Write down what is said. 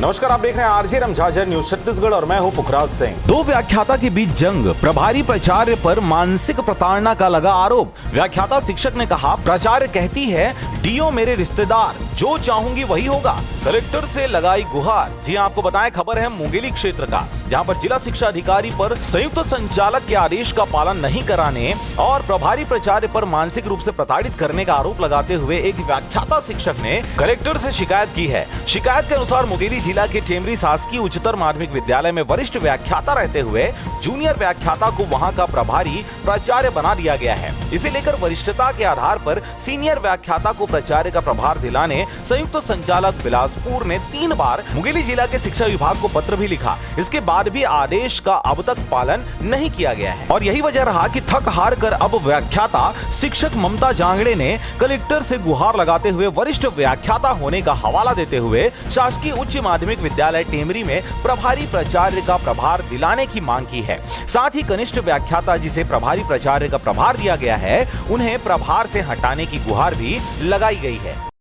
नमस्कार, आप देख रहे हैं आरजे रमझाझर न्यूज छत्तीसगढ़ और मैं हूं पुखराज सिंह। दो व्याख्याता के बीच जंग, प्रभारी प्राचार्य पर मानसिक प्रताड़ना का लगा आरोप। व्याख्याता शिक्षक ने कहा, प्राचार्य कहती है डीओ मेरे रिश्तेदार, जो चाहूंगी वही होगा। कलेक्टर से लगाई गुहार। जी आपको बताएं, खबर है मुंगेली क्षेत्र का, जहां पर जिला शिक्षा अधिकारी पर संयुक्त संचालक के आदेश का पालन नहीं कराने और प्रभारी प्राचार्य पर मानसिक रूप से प्रताड़ित करने का आरोप लगाते हुए एक व्याख्याता शिक्षक ने कलेक्टर से शिकायत की है। शिकायत के अनुसार मुंगेली जिला के टेमरी शासकीय उच्चतर माध्यमिक विद्यालय में वरिष्ठ व्याख्याता रहते हुए जूनियर व्याख्याता को वहां का प्रभारी प्राचार्य बना दिया गया है। इसे लेकर वरिष्ठता के आधार पर सीनियर व्याख्याता को प्राचार्य का प्रभार दिलाने संयुक्त संचालक बिलासपुर ने 3 बार मुंगेली जिला के शिक्षा विभाग को पत्र भी लिखा। इसके बाद भी आदेश का अब तक पालन नहीं किया गया है और यही वजह रहा कि थक हार कर अब व्याख्याता शिक्षक ममता जांगड़े ने कलेक्टर से गुहार लगाते हुए वरिष्ठ व्याख्याता होने का हवाला देते हुए शासकीय उच्च माध्यमिक विद्यालय टेमरी में प्रभारी प्राचार्य का प्रभार दिलाने की मांग की है। साथ ही कनिष्ठ व्याख्याता जिसे प्रभारी प्राचार्य का प्रभार दिया गया है, उन्हें प्रभार से हटाने की गुहार भी लगाई गई है।